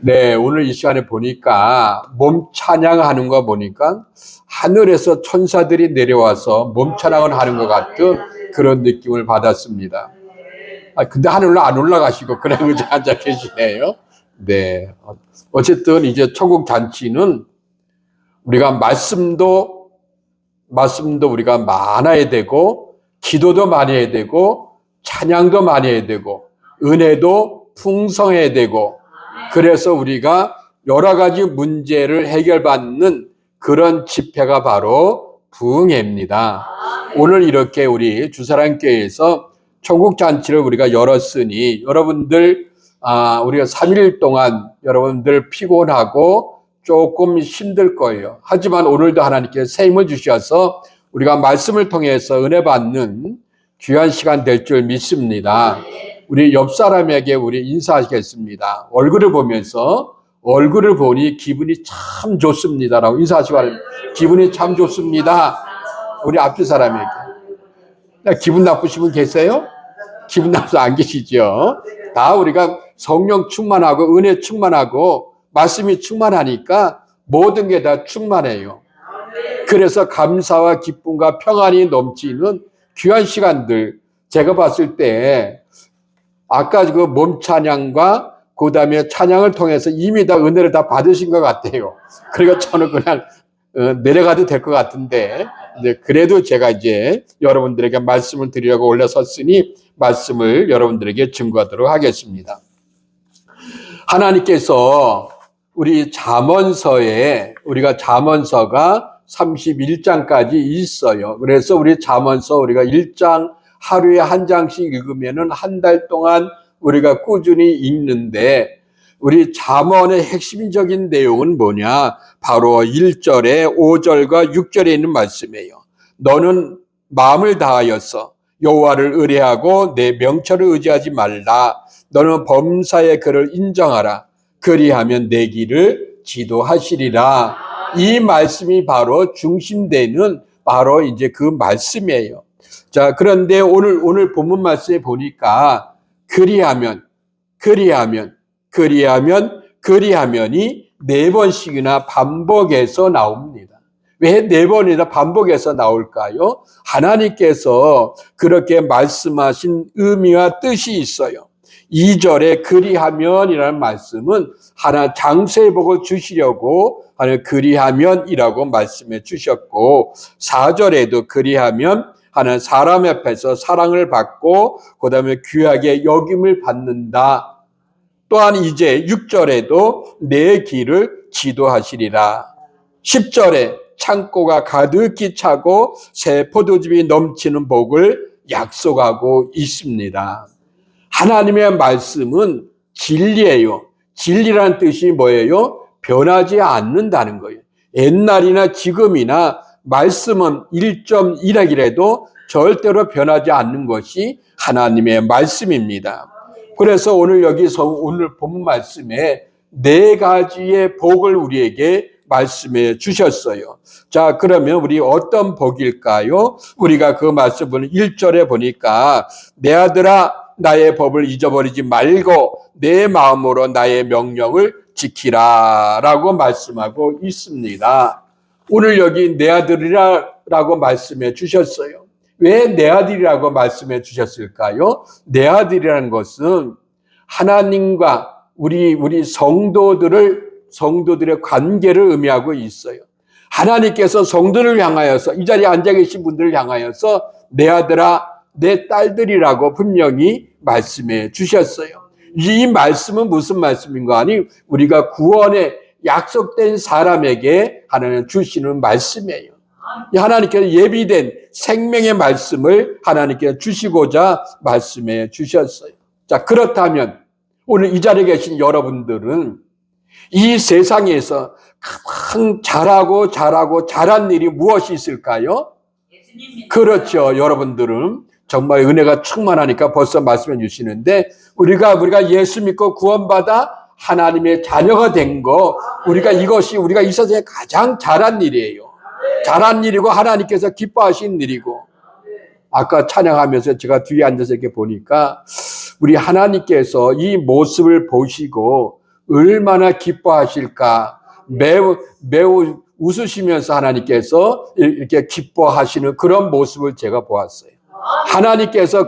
네, 오늘 이 시간에 보니까 몸 찬양하는 거 보니까 하늘에서 천사들이 내려와서 몸 찬양을 하는 것 같은 그런 느낌을 받았습니다. 근데 하늘로 안 올라가시고 그냥 의자 앉아 계시네요. 네. 어쨌든 이제 천국 잔치는 우리가 말씀도 우리가 많아야 되고, 기도도 많이 해야 되고, 찬양도 많이 해야 되고, 은혜도 풍성해야 되고, 그래서 우리가 여러 가지 문제를 해결받는 그런 집회가 바로 부흥회입니다. 오늘 이렇게 우리 주사랑교회에서 천국잔치를 우리가 열었으니 여러분들 우리가 3일 동안 여러분들 피곤하고 조금 힘들 거예요. 하지만 오늘도 하나님께 새 힘을 주셔서 우리가 말씀을 통해서 은혜 받는 귀한 시간 될 줄 믿습니다. 우리 옆 사람에게 우리 인사하시겠습니다. 얼굴을 보니 기분이 참 좋습니다라고 인사하시고 기분이 참 좋습니다. 우리 앞에 사람에게. 기분 나쁘신 분 계세요? 기분 나쁘서 안 계시죠? 다 우리가 성령 충만하고 은혜 충만하고 말씀이 충만하니까 모든 게 다 충만해요. 그래서 감사와 기쁨과 평안이 넘치는 귀한 시간들, 제가 봤을 때 아까 그 몸 찬양과 그 다음에 찬양을 통해서 이미 다 은혜를 다 받으신 것 같아요. 그러니까 저는 그냥 내려가도 될 것 같은데, 그래도 제가 이제 여러분들에게 말씀을 드리려고 올라섰으니 말씀을 여러분들에게 증거하도록 하겠습니다. 하나님께서 우리 잠언서에 우리가 잠언서가 31장까지 있어요. 그래서 우리 잠언서 우리가 1장 하루에 한 장씩 읽으면은 한 달 동안 우리가 꾸준히 읽는데, 우리 잠언의 핵심적인 내용은 뭐냐? 바로 1절에 5절과 6절에 있는 말씀이에요. 너는 마음을 다하여서 여호와를 의뢰하고 내 명철을 의지하지 말라. 너는 범사의 그를 인정하라. 그리하면 내 길을 지도하시리라. 이 말씀이 바로 중심되는 바로 이제 그 말씀이에요. 자, 그런데 오늘 본문 말씀에 보니까 그리하면이 네 번씩이나 반복해서 나옵니다. 왜 네 번이나 반복해서 나올까요? 하나님께서 그렇게 말씀하신 의미와 뜻이 있어요. 2절에 그리하면이라는 말씀은 하나 장세의 복을 주시려고 하는 그리하면이라고 말씀해 주셨고, 4절에도 그리하면 하는 사람 앞에서 사랑을 받고 그 다음에 귀하게 여김을 받는다. 또한 이제 6절에도 내 길을 지도하시리라. 10절에 창고가 가득히 차고 새 포도즙이 넘치는 복을 약속하고 있습니다. 하나님의 말씀은 진리예요. 진리라는 뜻이 뭐예요? 변하지 않는다는 거예요. 옛날이나 지금이나 말씀은 1.1핵이라도 절대로 변하지 않는 것이 하나님의 말씀입니다. 그래서 오늘 여기서 오늘 본문 말씀에 네 가지의 복을 우리에게 말씀해 주셨어요. 자, 그러면 우리 어떤 복일까요? 우리가 그 말씀을 1절에 보니까 내 아들아 나의 법을 잊어버리지 말고 내 마음으로 나의 명령을 지키라 라고 말씀하고 있습니다. 오늘 여기 내 아들이라고 말씀해 주셨어요. 왜 내 아들이라고 말씀해 주셨을까요? 내 아들이라는 것은 하나님과 우리 성도들의 관계를 의미하고 있어요. 하나님께서 성도를 향하여서, 이 자리에 앉아 계신 분들을 향하여서 내 아들아 내 딸들이라고 분명히 말씀해 주셨어요. 이 말씀은 무슨 말씀인가 하니 우리가 구원에 약속된 사람에게 하나님 주시는 말씀이에요. 하나님께서 예비된 생명의 말씀을 하나님께 주시고자 말씀해 주셨어요. 자, 그렇다면 오늘 이 자리에 계신 여러분들은 이 세상에서 가장 잘한 일이 무엇이 있을까요? 그렇죠. 여러분들은 정말 은혜가 충만하니까 벌써 말씀해 주시는데, 우리가 예수 믿고 구원받아 하나님의 자녀가 된 거, 우리가 이 세상에 가장 잘한 일이에요. 잘한 일이고 하나님께서 기뻐하신 일이고, 아까 찬양하면서 제가 뒤에 앉아서 이렇게 보니까 우리 하나님께서 이 모습을 보시고 얼마나 기뻐하실까. 매우 웃으시면서 하나님께서 이렇게 기뻐하시는 그런 모습을 제가 보았어요. 하나님께서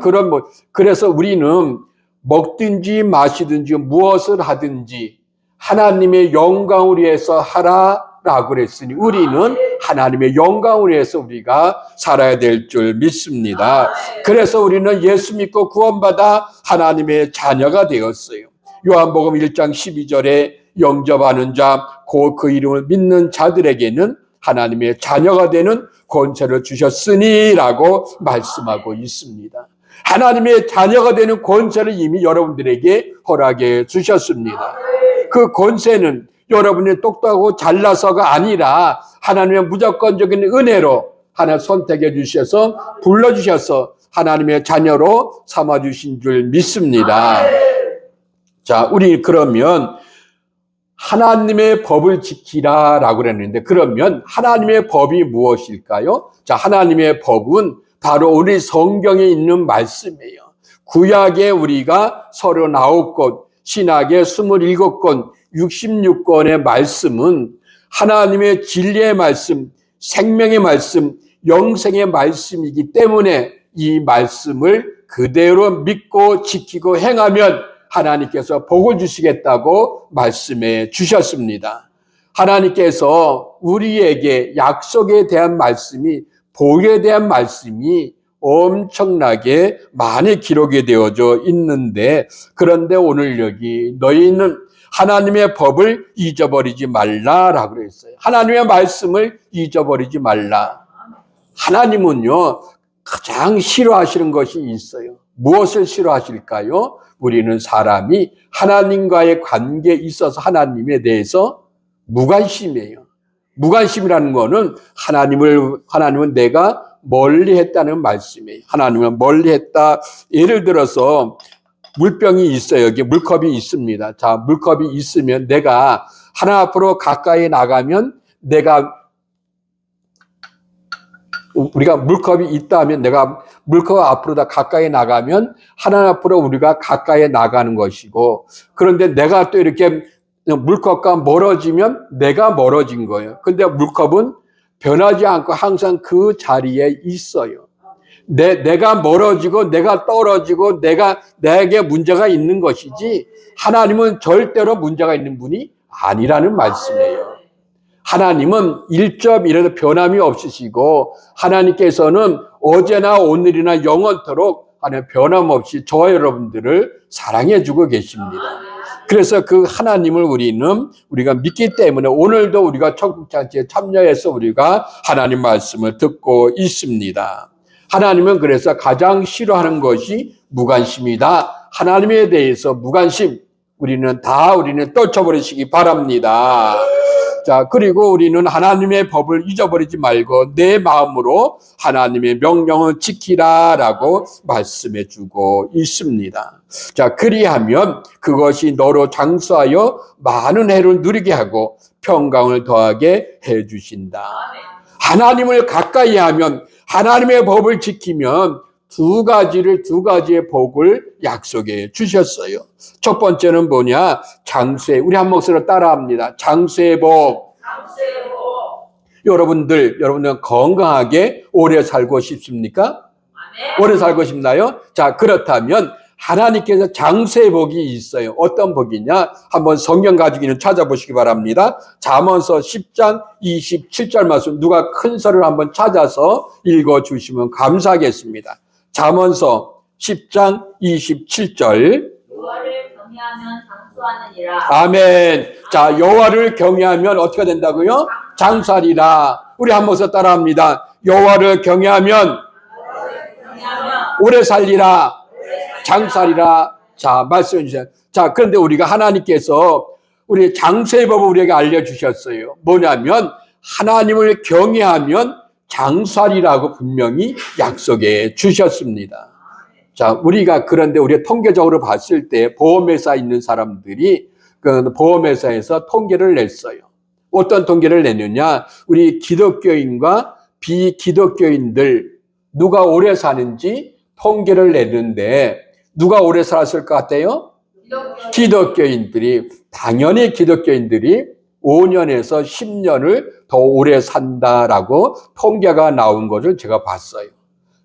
그래서 우리는 먹든지 마시든지 무엇을 하든지 하나님의 영광을 위해서 하라라고 그랬으니 우리는 하나님의 영광을 위해서 우리가 살아야 될 줄 믿습니다. 그래서 우리는 예수 믿고 구원받아 하나님의 자녀가 되었어요. 요한복음 1장 12절에 영접하는 자, 곧 그 이름을 믿는 자들에게는 하나님의 자녀가 되는 권세를 주셨으니라고 말씀하고 있습니다. 하나님의 자녀가 되는 권세를 이미 여러분들에게 허락해 주셨습니다. 그 권세는 여러분이 똑똑하고 잘나서가 아니라 하나님의 무조건적인 은혜로 하나 선택해 주셔서 불러주셔서 하나님의 자녀로 삼아주신 줄 믿습니다. 자, 우리 그러면 하나님의 법을 지키라라고 그랬는데 그러면 하나님의 법이 무엇일까요? 자, 하나님의 법은 바로 우리 성경에 있는 말씀이에요. 구약에 우리가 39권, 신약에 27권, 66권의 말씀은 하나님의 진리의 말씀, 생명의 말씀, 영생의 말씀이기 때문에 이 말씀을 그대로 믿고 지키고 행하면 하나님께서 복을 주시겠다고 말씀해 주셨습니다. 하나님께서 우리에게 약속에 대한 말씀이, 복에 대한 말씀이 엄청나게 많이 기록이 되어져 있는데, 그런데 오늘 여기 너희는 하나님의 법을 잊어버리지 말라라고 그랬어요. 하나님의 말씀을 잊어버리지 말라. 하나님은요, 가장 싫어하시는 것이 있어요. 무엇을 싫어하실까요? 우리는 사람이 하나님과의 관계에 있어서 하나님에 대해서 무관심이에요. 무관심이라는 거는 하나님은 내가 멀리 했다는 말씀이에요. 하나님은 멀리 했다. 예를 들어서 물병이 있어요. 여기 물컵이 있습니다. 자, 물컵이 있으면 내가 하나 앞으로 가까이 나가면 우리가 물컵이 있다 하면 내가 물컵 앞으로 다 가까이 나가면 하나 앞으로 우리가 가까이 나가는 것이고, 그런데 내가 또 이렇게 물컵과 멀어지면 내가 멀어진 거예요. 근데 물컵은 변하지 않고 항상 그 자리에 있어요. 내가 멀어지고 내가 떨어지고 내게 문제가 있는 것이지 하나님은 절대로 문제가 있는 분이 아니라는 말씀이에요. 하나님은 1.1에도 변함이 없으시고 하나님께서는 어제나 오늘이나 영원토록 변함없이 저와 여러분들을 사랑해주고 계십니다. 그래서 그 하나님을 우리가 믿기 때문에 오늘도 우리가 천국잔치에 참여해서 우리가 하나님 말씀을 듣고 있습니다. 하나님은 그래서 가장 싫어하는 것이 무관심이다. 하나님에 대해서 무관심, 우리는 떨쳐버리시기 바랍니다. 자, 그리고 우리는 하나님의 법을 잊어버리지 말고 내 마음으로 하나님의 명령을 지키라라고 말씀해 주고 있습니다. 자, 그리하면 그것이 너로 장수하여 많은 해를 누리게 하고 평강을 더하게 해 주신다. 하나님을 가까이 하면, 하나님의 법을 지키면 두 가지의 복을 약속해 주셨어요. 첫 번째는 뭐냐? 장수의, 우리 한 목소리로 따라합니다. 장수의 복. 여러분들 건강하게 오래 살고 싶습니까? 오래 살고 싶나요? 자, 그렇다면 하나님께서 장수의 복이 있어요. 어떤 복이냐? 한번 성경 가지고 있는 찾아보시기 바랍니다. 잠언서 10장 27절 말씀, 누가 큰 서를 한번 찾아서 읽어주시면 감사하겠습니다. 잠언서 10장 27절. 여호와를 경외하면 장수하느니라. 아멘. 자, 여호와를 경외하면 어떻게 된다고요? 장수하리라. 우리 한 번 더 따라합니다. 여호와를 경외하면 오래 살리라. 장수하리라. 자, 말씀해 주세요. 자, 그런데 우리가 하나님께서 우리 장수의 법을 우리에게 알려주셨어요. 뭐냐면 하나님을 경외하면 장수하리라고 분명히 약속해 주셨습니다. 자, 그런데 우리가 통계적으로 봤을 때 보험회사에 있는 사람들이 그 보험회사에서 통계를 냈어요. 어떤 통계를 냈느냐? 우리 기독교인과 비기독교인들 누가 오래 사는지 통계를 내는데 누가 오래 살았을 것 같아요? 기독교인들이 당연히 기독교인들이 5년에서 10년을 더 오래 산다라고 통계가 나온 것을 제가 봤어요.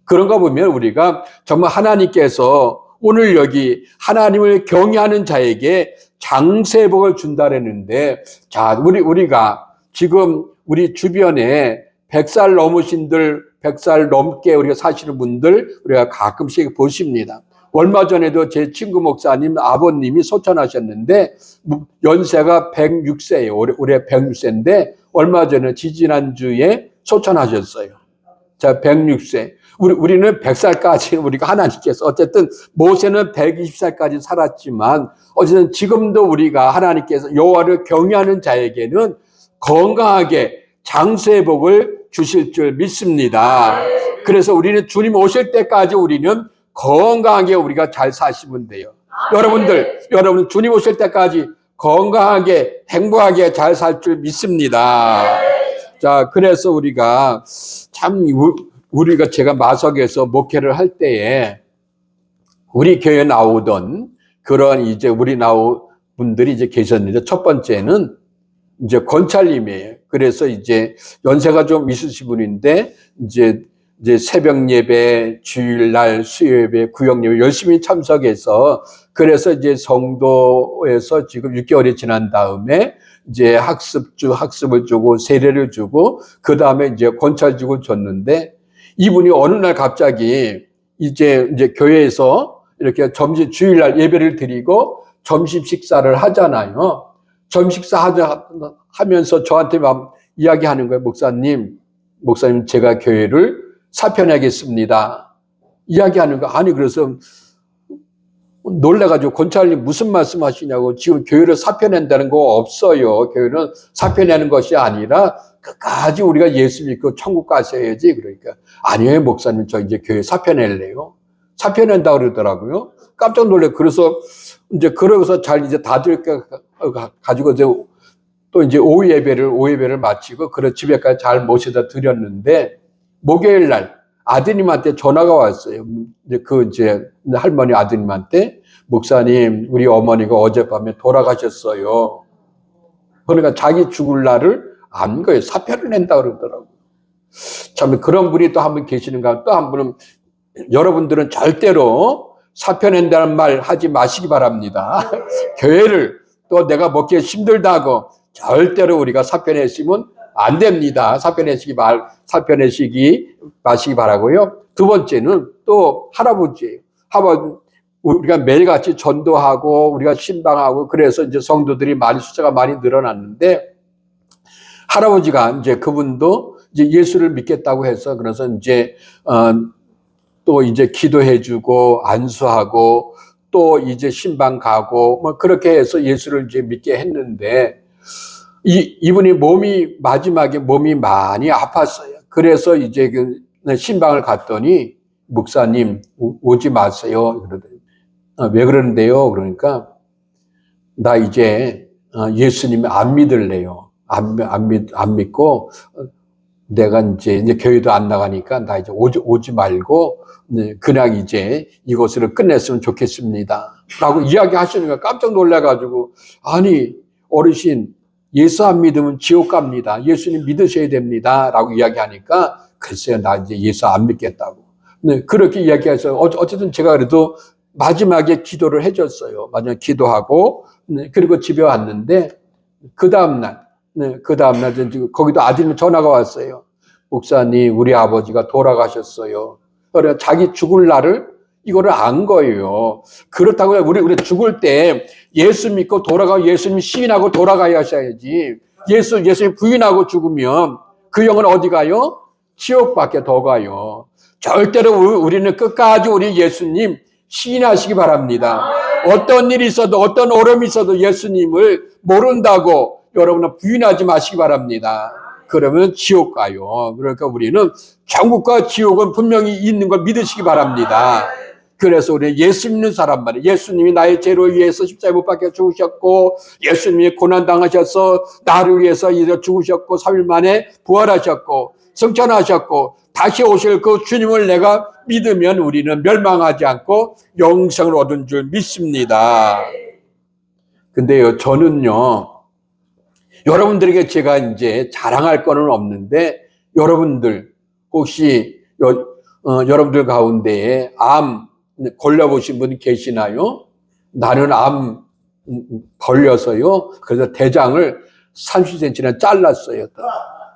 그런 거 보면 우리가 정말 하나님께서 오늘 여기 하나님을 경외하는 자에게 장세복을 준다라는데, 자, 우리가 지금 우리 주변에 100살 넘으신들, 100살 넘게 우리가 사시는 분들 우리가 가끔씩 보십니다. 얼마 전에도 제 친구 목사님 아버님이 소천하셨는데 연세가 106세예요. 올해 106세인데 얼마 전에 지지난주에 소천하셨어요. 자, 106세. 우리는 100살까지 우리가 하나님께서 어쨌든 모세는 120살까지 살았지만 어쨌든 지금도 우리가 하나님께서 여호와를 경외하는 자에게는 건강하게 장수의 복을 주실 줄 믿습니다. 그래서 우리는 주님 오실 때까지 우리는 건강하게 우리가 잘 사시면 돼요. 여러분 주님 오실 때까지 건강하게 행복하게 잘 살 줄 믿습니다. 자, 그래서 우리가 참 우리가 제가 마석에서 목회를 할 때에 우리 교회에 나오던 그런 이제 우리 분들이 이제 계셨는데 첫 번째는 이제 권찰님이에요. 그래서 이제 연세가 좀 있으신 분인데 이제 새벽 예배, 주일날 수요예배, 구역예배 열심히 참석해서 그래서 이제 성도에서 지금 6개월이 지난 다음에 이제 학습을 주고 세례를 주고 그 다음에 이제 권찰직을 줬는데 이분이 어느 날 갑자기 이제 교회에서 이렇게 주일날 예배를 드리고 점심 식사를 하잖아요. 점심 식사 하면서 저한테 막 이야기하는 거예요. 목사님 제가 교회를 사표내겠습니다. 이야기하는 거. 아니 그래서 놀래가지고 권찰님 무슨 말씀 하시냐고. 지금 교회를 사표낸다는 거 없어요. 교회는 사표내는 것이 아니라 끝까지 우리가 예수 믿고 천국 가셔야지. 그러니까 아니에요 목사님 저 이제 교회 사표낼래요. 사표낸다 그러더라고요. 깜짝 놀래. 그래서 이제 그러고서 잘 이제 다들 가지고 또 이제 오후 예배를 마치고 그런 집에까지 잘 모셔다 드렸는데 목요일 날 아드님한테 전화가 왔어요. 이제 할머니 아드님한테 목사님 우리 어머니가 어젯밤에 돌아가셨어요. 그러니까 자기 죽을 날을 안 거예요. 사표를 낸다 그러더라고요. 참 그런 분이 또 한 분 계시는가. 또 한 분은 여러분들은 절대로 사표 낸다는 말 하지 마시기 바랍니다. 교회를 또 내가 먹기 힘들다고 절대로 우리가 사표 내시면 안 됩니다. 사표 내시기 마시기 바라고요. 두 번째는 또 할아버지예요. 우리가 매일같이 전도하고 우리가 신방하고 그래서 이제 성도들이 숫자가 많이 늘어났는데 할아버지가 이제 그분도 이제 예수를 믿겠다고 해서 그래서 이제 또 이제 기도해주고 안수하고 또 이제 신방 가고 뭐 그렇게 해서 예수를 이제 믿게 했는데 이분이 마지막에 몸이 많이 아팠어요. 그래서 이제 신방을 갔더니 목사님 오지 마세요. 그러더니 왜 그러는데요? 그러니까 나 이제 예수님 안 믿을래요. 안 믿고 내가 이제 교회도 안 나가니까 나 이제 오지 말고 그냥 이제 이것을 끝냈으면 좋겠습니다. 라고 이야기하시는 거야. 깜짝 놀라가지고 아니 어르신 예수 안 믿으면 지옥 갑니다. 예수님 믿으셔야 됩니다. 라고 이야기하니까 글쎄요 나 이제 예수 안 믿겠다고. 그렇게 이야기해서 어쨌든 제가 그래도 마지막에 기도를 해줬어요. 마지막에 기도하고 그리고 집에 왔는데 그 다음날 거기도 아들님 전화가 왔어요. 목사님 우리 아버지가 돌아가셨어요. 그래서 자기 죽을 날을 이거를 안 거예요. 그렇다고 우리 죽을 때 예수 믿고 예수님 시인하고 돌아가야지. 예수님 부인하고 죽으면 그 영은 어디 가요? 지옥밖에 더 가요. 절대로 우리는 끝까지 우리 예수님 시인하시기 바랍니다. 어떤 일이 있어도 어떤 어려움이 있어도 예수님을 모른다고 여러분은 부인하지 마시기 바랍니다. 그러면 지옥 가요. 그러니까 우리는 천국과 지옥은 분명히 있는 걸 믿으시기 바랍니다. 그래서 우리는 예수 믿는 사람만 예수님이 나의 죄를 위해서 십자가에 못 박혀 죽으셨고 예수님이 고난당하셔서 나를 위해서 죽으셨고 3일 만에 부활하셨고 승천하셨고 다시 오실 그 주님을 내가 믿으면 우리는 멸망하지 않고 영생을 얻은 줄 믿습니다. 근데요, 저는요, 여러분들에게 제가 이제 자랑할 거는 없는데, 여러분들, 혹시, 여러분들 가운데에 암 걸려보신 분 계시나요? 나는 암 걸려서요, 그래서 대장을 30cm나 잘랐어요.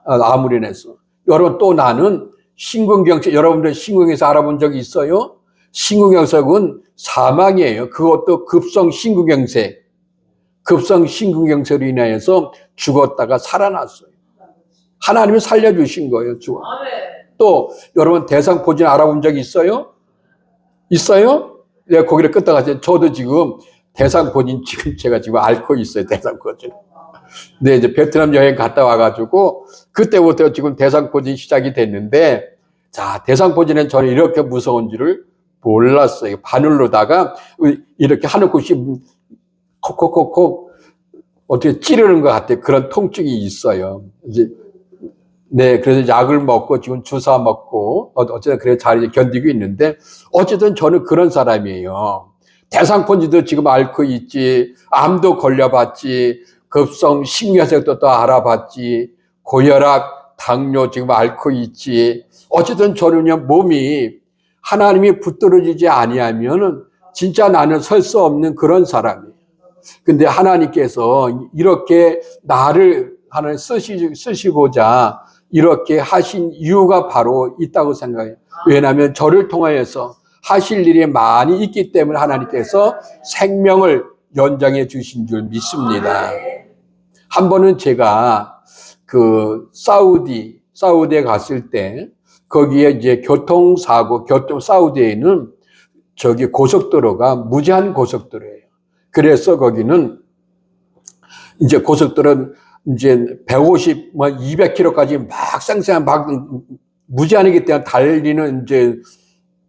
암으로 인해서. 여러분, 또 나는 심근경색, 여러분들 심근경색 알아본 적 있어요? 심근경색은 사망이에요. 그것도 급성 심근경색으로 인하여서 죽었다가 살아났어요. 하나님이 살려주신 거예요. 또 여러분 대상포진 알아본 적 있어요? 있어요? 네, 거기를 끄떡하세요. 저도 지금 대상포진 지금 제가 지금 앓고 있어요. 대상포진. 네, 이제 베트남 여행 갔다 와가지고 그때부터 지금 대상포진 시작이 됐는데, 자, 대상포진은 저는 이렇게 무서운 줄을 몰랐어요. 바늘로다가 이렇게 하늘꽃이 콕콕콕콕 어떻게 찌르는 것 같아요. 그런 통증이 있어요. 이제 네, 그래서 약을 먹고 지금 주사 먹고 어쨌든 그래 잘 견디고 있는데, 어쨌든 저는 그런 사람이에요. 대상포진도 지금 앓고 있지, 암도 걸려봤지, 급성 심근경색도 또 알아봤지, 고혈압, 당뇨 지금 앓고 있지. 어쨌든 저는요, 몸이 하나님이 붙들어지지 아니하면은 진짜 나는 설 수 없는 그런 사람이에요. 근데 하나님께서 이렇게 나를 하나님 쓰시고자 이렇게 하신 이유가 바로 있다고 생각해요. 왜냐하면 저를 통하여서 하실 일이 많이 있기 때문에 하나님께서 생명을 연장해 주신 줄 믿습니다. 한 번은 제가 그 사우디에 갔을 때, 거기에 이제 사우디에는 저기 고속도로가 무제한 고속도로예요. 그래서 거기는 이제 고속도로는 이제 150, 200km까지 막 쌩쌩한 막 무제한이기 때문에 달리는 이제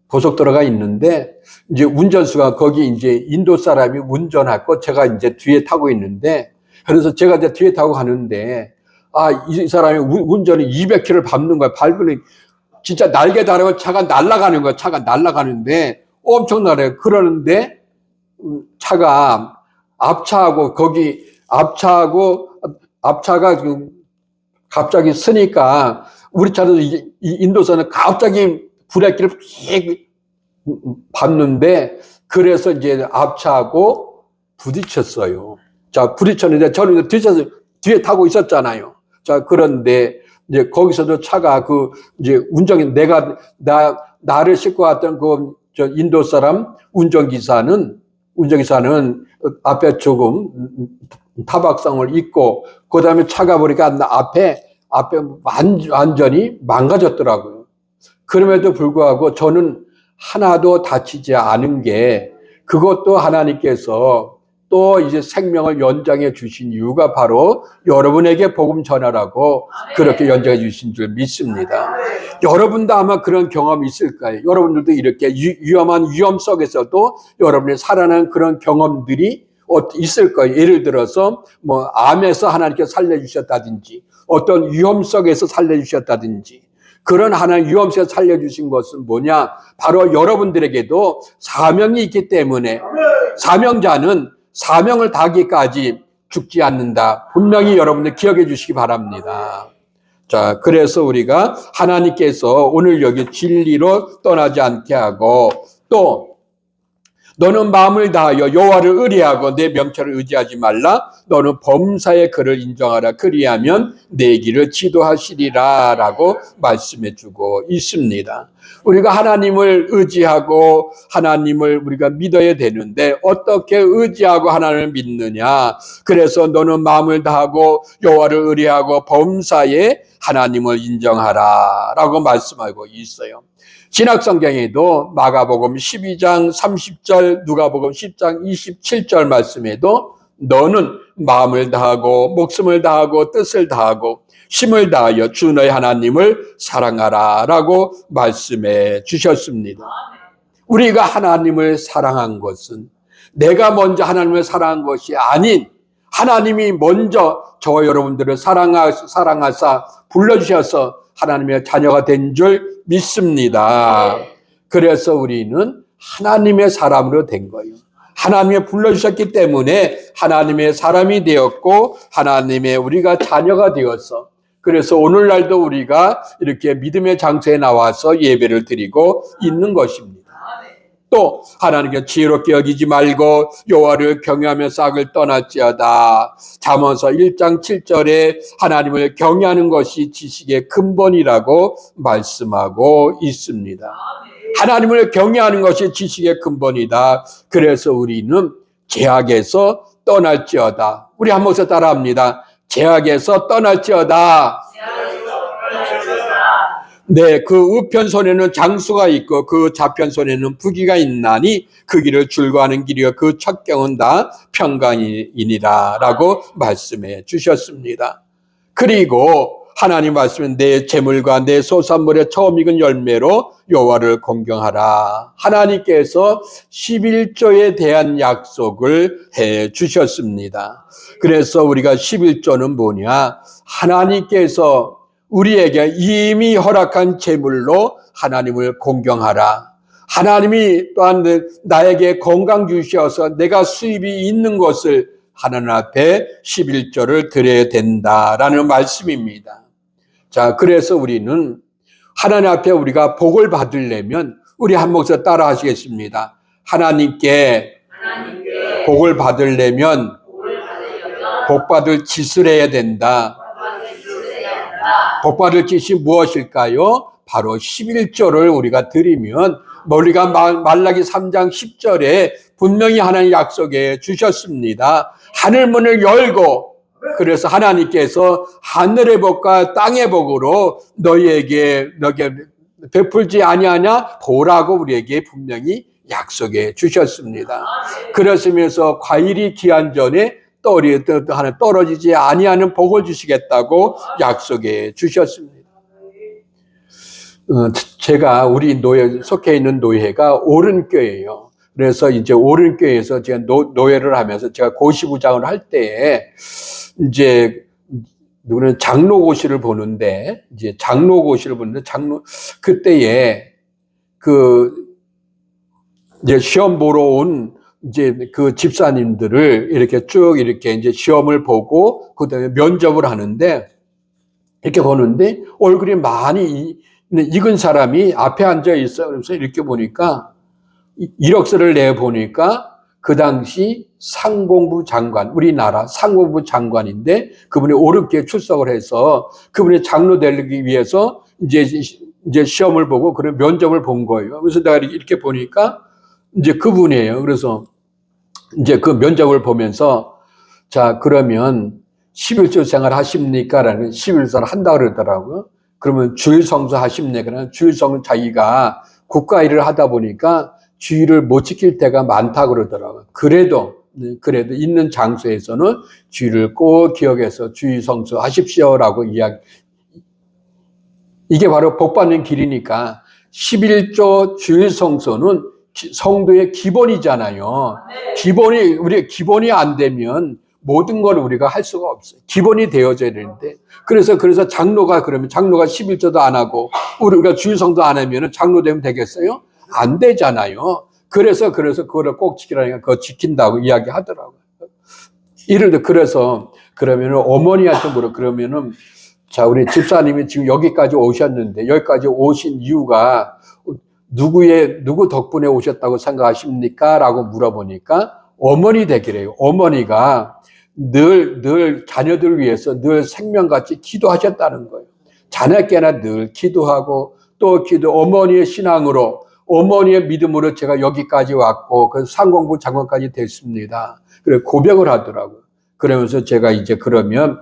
고속도로가 있는데, 이제 운전수가 거기 이제 인도 사람이 운전하고 제가 이제 뒤에 타고 있는데, 그래서 제가 이제 뒤에 타고 가는데, 이 사람이 운전이 200km를 밟는 거야. 밟으니 진짜 날개 달고 차가 날아가는 거야. 차가 날아가는데 엄청나요. 그러는데 차가 앞차가 갑자기 서니까 우리 차도 인도선은 갑자기 브레이크를 밟는데, 그래서 이제 앞차하고 부딪혔어요. 자, 부딪혔는데 저는 뒤에 타고 있었잖아요. 자, 그런데 이제 거기서도 차가 이제 나를 싣고 왔던 저 인도 사람 운전기사는 앞에 조금 타박상을 입고, 그 다음에 차가 보니까 앞에 완전히 망가졌더라고요. 그럼에도 불구하고 저는 하나도 다치지 않은 게, 그것도 하나님께서 또 이제 생명을 연장해 주신 이유가 바로 여러분에게 복음 전하라고 그렇게 연장해 주신 줄 믿습니다. 여러분도 아마 그런 경험이 있을 거예요. 여러분들도 이렇게 위험한 위험 속에서도 여러분이 살아난 그런 경험들이 있을 거예요. 예를 들어서 암에서 하나님께서 살려주셨다든지, 어떤 위험 속에서 살려주셨다든지, 그런 하나님 위험 속에서 살려주신 것은 뭐냐? 바로 여러분들에게도 사명이 있기 때문에, 사명자는 사명을 다하기까지 죽지 않는다. 분명히 여러분들 기억해 주시기 바랍니다. 자, 그래서 우리가 하나님께서 오늘 여기 진리로 떠나지 않게 하고, 또 너는 마음을 다하여 여호와를 의뢰하고 내 명철을 의지하지 말라. 너는 범사의 그를 인정하라. 그리하면 내 길을 지도하시리라 라고 말씀해 주고 있습니다. 우리가 하나님을 의지하고 하나님을 우리가 믿어야 되는데, 어떻게 의지하고 하나님을 믿느냐? 그래서 너는 마음을 다하고 여호와를 의뢰하고 범사에 하나님을 인정하라 라고 말씀하고 있어요. 신약성경에도 마가복음 12장 30절, 누가복음 10장 27절 말씀에도 너는 마음을 다하고 목숨을 다하고 뜻을 다하고 힘을 다하여 주 너의 하나님을 사랑하라 라고 말씀해 주셨습니다. 우리가 하나님을 사랑한 것은 내가 먼저 하나님을 사랑한 것이 아닌, 하나님이 먼저 저와 여러분들을 사랑하사 불러주셔서 하나님의 자녀가 된 줄 믿습니다. 그래서 우리는 하나님의 사람으로 된 거예요. 하나님이 불러주셨기 때문에 하나님의 사람이 되었고 하나님의 우리가 자녀가 되었어. 그래서 오늘날도 우리가 이렇게 믿음의 장소에 나와서 예배를 드리고 있는 것입니다. 또 하나님께 지혜롭게 여기지 말고 여호와를 경외하며 싹을 떠날지어다. 잠언서 1장 7절에 하나님을 경외하는 것이 지식의 근본이라고 말씀하고 있습니다. 하나님을 경외하는 것이 지식의 근본이다. 그래서 우리는 죄악에서 떠날지어다. 우리 한 목소리 따라합니다. 죄악에서 떠날지어다. 네, 그 우편손에는 장수가 있고 그 좌편손에는 부귀가 있나니 그 길을 줄거하는 길이요 그 첩경은 다 평강이니라 라고 말씀해 주셨습니다. 그리고 하나님 말씀은 내 재물과 내 소산물의 처음 익은 열매로 여호와를 공경하라. 하나님께서 11조에 대한 약속을 해 주셨습니다. 그래서 우리가 11조는 뭐냐? 하나님께서 우리에게 이미 허락한 재물로 하나님을 공경하라. 하나님이 또한 나에게 건강 주셔서 내가 수입이 있는 것을 하나님 앞에 11조를 드려야 된다라는 말씀입니다. 자, 그래서 우리는 하나님 앞에 우리가 복을 받으려면 우리 한 목소리 따라 하시겠습니다. 하나님께 복을 받으려면 복 받을 짓을 해야 된다. 복 받을 짓이 무엇일까요? 바로 11조를 우리가 드리면 우리가 말라기 3장 10절에 분명히 하나님 약속해 주셨습니다. 하늘 문을 열고 그래서 하나님께서 하늘의 복과 땅의 복으로 너희에게 베풀지 아니하냐 보라고 우리에게 분명히 약속해 주셨습니다. 그러시면서 과일이 기한 전에 떨어지지 아니하는 복을 주시겠다고 약속해 주셨습니다. 제가 우리 노예 속해 있는 노예가 오른교예요. 그래서 이제 오른교에서 제가 노예를 하면서 제가 고시부장을 할 때에 이제 누구는 장로고시를 보는데 이제 장로고시를 보는데 그때에 이제 시험 보러 온 이제 그 집사님들을 이렇게 쭉 이렇게 이제 시험을 보고 그다음에 면접을 하는데 이렇게 보는데 얼굴이 많이 익은 사람이 앞에 앉아 있어. 그래서 이렇게 보니까 이력서를 내 보니까 그 당시 상공부 장관, 우리나라 상공부 장관인데 그분이 오른교에 출석을 해서 그분이 장로 되기 위해서 이제 시험을 보고 그런 면접을 본 거예요. 그래서 내가 이렇게 보니까 이제 그분이에요. 그래서 이제 그 면접을 보면서 자, 그러면 11조 생활 하십니까? 라는 11조를 한다 그러더라고요. 그러면 주일 성수 하십니까? 그러면 주일 성수 자기가 국가 일을 하다 보니까 주일을 못 지킬 때가 많다 그러더라고요. 그래도 있는 장소에서는 주일을 꼭 기억해서 주일 성수 하십시오라고 이게 바로 복 받는 길이니까 11조 주일 성수는 성도의 기본이잖아요. 우리 기본이 안 되면 모든 걸 우리가 할 수가 없어요. 기본이 되어져야 되는데. 그래서 장로가 11조도 안 하고, 우리가 주일성도 안 하면 장로 되면 되겠어요? 안 되잖아요. 그래서 그거를 꼭 지키라니까 그거 지킨다고 이야기 하더라고요. 그러면은 어머니한테 그러면은, 자, 우리 집사님이 지금 여기까지 오셨는데, 여기까지 오신 이유가 누구 덕분에 오셨다고 생각하십니까? 라고 물어보니까 어머니 되기래요. 어머니가 늘 자녀들을 위해서 늘 생명같이 기도하셨다는 거예요. 자녀께나 늘 기도하고 또 어머니의 신앙으로 어머니의 믿음으로 제가 여기까지 왔고 그래서 상공부 장관까지 됐습니다. 그래 고백을 하더라고요. 그러면서 제가 이제 그러면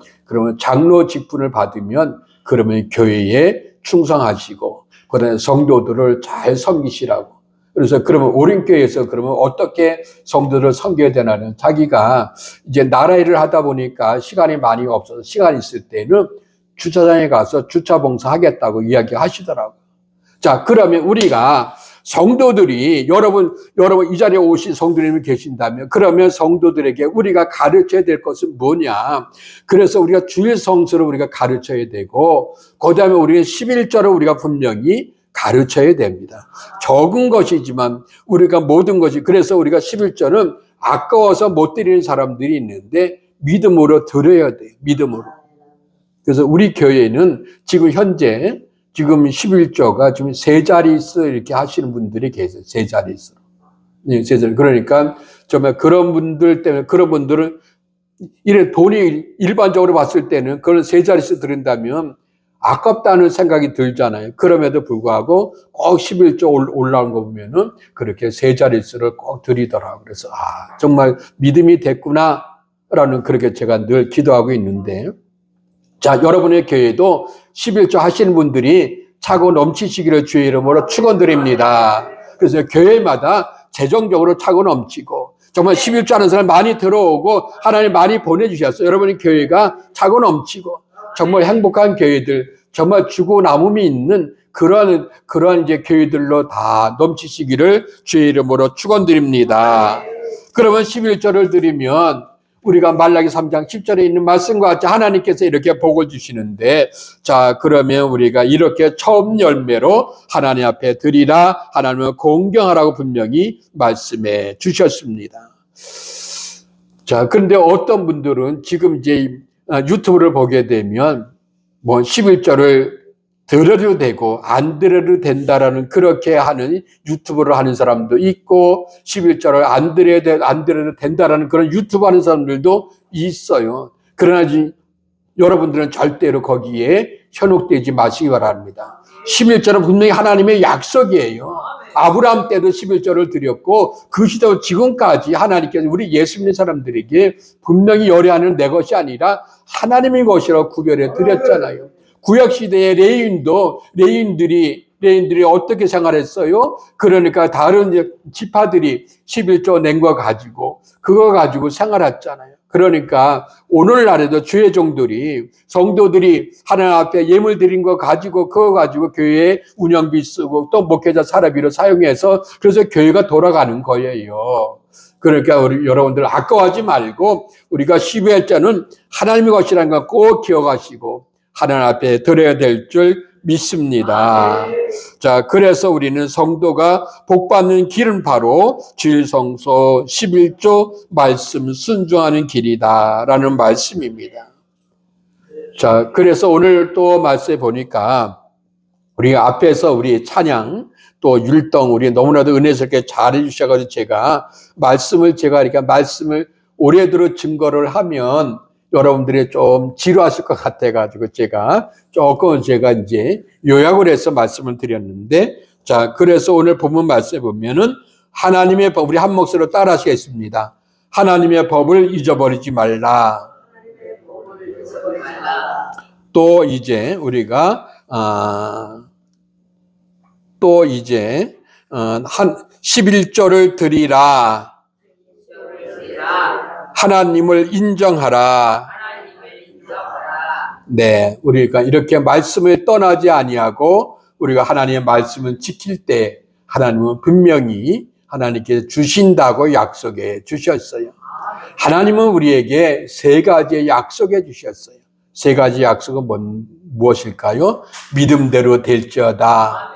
장로 직분을 받으면 그러면 교회에 충성하시고 그다음에 성도들을 잘 섬기시라고. 그래서 그러면 오륜교회에서 그러면 어떻게 성도들을 섬겨야 되나는 자기가 이제 나라 일을 하다 보니까 시간이 많이 없어서 시간 있을 때는 주차장에 가서 주차 봉사하겠다고 이야기하시더라고요. 자, 그러면 우리가 성도들이 여러분 이 자리에 오신 성도님이 계신다면 그러면 성도들에게 우리가 가르쳐야 될 것은 뭐냐? 그래서 우리가 주일 성수를 우리가 가르쳐야 되고 그다음에 우리는 11조를 우리가 분명히 가르쳐야 됩니다. 적은 것이지만 우리가 모든 것이, 그래서 우리가 11조는 아까워서 못 드리는 사람들이 있는데 믿음으로 드려야 돼요. 믿음으로. 그래서 우리 교회는 지금 현재 지금 11조가 지금 세 자릿수 이렇게 하시는 분들이 계세요. 세 자릿수. 네, 세 자릿수. 그러니까 정말 그런 분들 때문에, 그런 분들은 이래 돈이 일반적으로 봤을 때는 그런 세 자릿수 드린다면 아깝다는 생각이 들잖아요. 그럼에도 불구하고 꼭 11조 올라온 거 보면은 그렇게 세 자릿수를 꼭 드리더라고요. 그래서 정말 믿음이 됐구나라는, 그렇게 제가 늘 기도하고 있는데, 자, 여러분의 교회도 11조 하시는 분들이 차고 넘치시기를 주의 이름으로 축원드립니다. 그래서 교회마다 재정적으로 차고 넘치고 정말 11조 하는 사람 많이 들어오고 하나님 많이 보내주셨어요. 여러분의 교회가 차고 넘치고 정말 행복한 교회들, 정말 주고 남음이 있는 그러한 이제 교회들로 다 넘치시기를 주의 이름으로 축원드립니다. 그러면 11조를 드리면 우리가 말라기 3장 10절에 있는 말씀과 같이 하나님께서 이렇게 복을 주시는데, 자, 그러면 우리가 이렇게 처음 열매로 하나님 앞에 드리라, 하나님을 공경하라고 분명히 말씀해 주셨습니다. 자, 그런데 어떤 분들은 지금 이제 유튜브를 보게 되면 뭐 11조를 들어도 되고 안 들어도 된다라는, 그렇게 하는 유튜브를 하는 사람도 있고 11조를 안 들어도 된다라는 그런 유튜브 하는 사람들도 있어요. 그러나 여러분들은 절대로 거기에 현혹되지 마시기 바랍니다. 11조는 분명히 하나님의 약속이에요. 아브라함 때도 11조를 드렸고 그 시대부터 지금까지 하나님께서 우리 예수 믿는 사람들에게 분명히 열애하는 내 것이 아니라 하나님의 것이라고 구별해 드렸잖아요. 구약시대의 레인들이 어떻게 생활했어요? 그러니까 다른 지파들이 11조 낸 거 가지고, 그거 가지고 생활했잖아요. 그러니까 오늘날에도 주의 종들이, 성도들이 하나님 앞에 예물 드린 거 가지고, 그거 가지고 교회 운영비 쓰고 또 목회자 사례비로 사용해서, 그래서 교회가 돌아가는 거예요. 그러니까 우리 여러분들 아까워하지 말고 우리가 12회자는 하나님의 것이라는 걸 꼭 기억하시고 하나님 앞에 드려야 될 줄 믿습니다. 자, 그래서 우리는 성도가 복받는 길은 바로 주일성소 11조 말씀 순종하는 길이다라는 말씀입니다. 자, 그래서 오늘 또 말씀해 보니까 우리 앞에서 우리 찬양 또 율동 우리 너무나도 은혜스럽게 잘해 주셔가지고 제가 말씀을 오래도록 증거를 하면 여러분들이 좀 지루하실 것 같아가지고 제가 이제 요약을 해서 말씀을 드렸는데, 자, 그래서 오늘 본문 말씀에 보면은 하나님의 법, 우리 한 목소리로 따라 하시겠습니다. 하나님의 법을 잊어버리지 말라. 또 이제 우리가 또 이제 11조를 드리라. 하나님을 인정하라. 네, 우리가 이렇게 말씀을 떠나지 아니하고 우리가 하나님의 말씀을 지킬 때 하나님은 분명히 하나님께서 주신다고 약속해 주셨어요. 하나님은 우리에게 세 가지의 약속해 주셨어요. 세 가지 약속은 무엇일까요? 믿음대로 될지어다.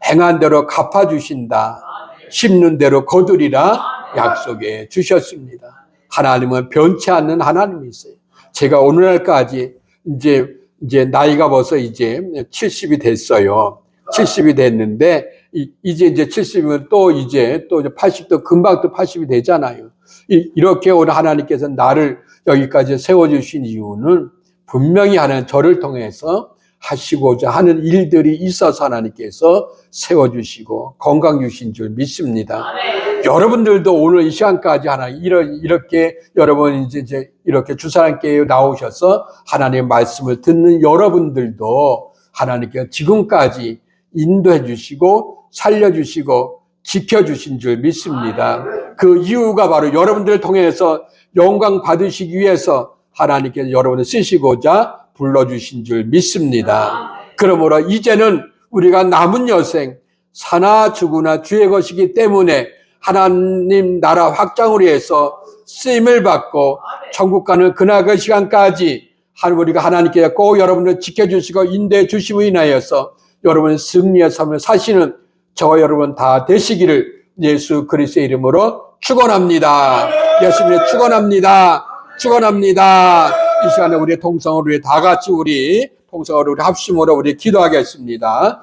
행한 대로 갚아주신다. 심는 대로 거두리라 약속해 주셨습니다. 하나님은 변치 않는 하나님이세요. 제가 오늘날까지 이제 나이가 벌써 이제 70이 됐어요. 70이 됐는데 이제 70이면 또 80도 금방 또 80이 되잖아요. 이렇게 오늘 하나님께서 나를 여기까지 세워주신 이유는 분명히 하나님 저를 통해서 하시고자 하는 일들이 있어서 하나님께서 세워주시고 건강 주신 줄 믿습니다. 여러분들도 오늘 이 시간까지 하나님 이렇게 여러분 이제 이렇게 주사람께 나오셔서 하나님의 말씀을 듣는 여러분들도 하나님께서 지금까지 인도해 주시고 살려주시고 지켜주신 줄 믿습니다. 그 이유가 바로 여러분들을 통해서 영광 받으시기 위해서 하나님께서 여러분을 쓰시고자 불러주신 줄 믿습니다. 그러므로 이제는 우리가 남은 여생 사나 죽으나 주의 것이기 때문에 하나님 나라 확장을 위해서 쓰임을 받고 천국 가는 그날 그 시간까지 우리가 하나님께 꼭 여러분을 지켜주시고 인도해 주심을 인하여서 여러분 승리의 삶을 사시는 저와 여러분 다 되시기를 예수 그리스도의 이름으로 축원합니다. 예수님의 축원합니다. 축원합니다. 이 시간에 우리 통성으로 다 같이 우리 통성으로 우리 합심으로 우리 기도하겠습니다.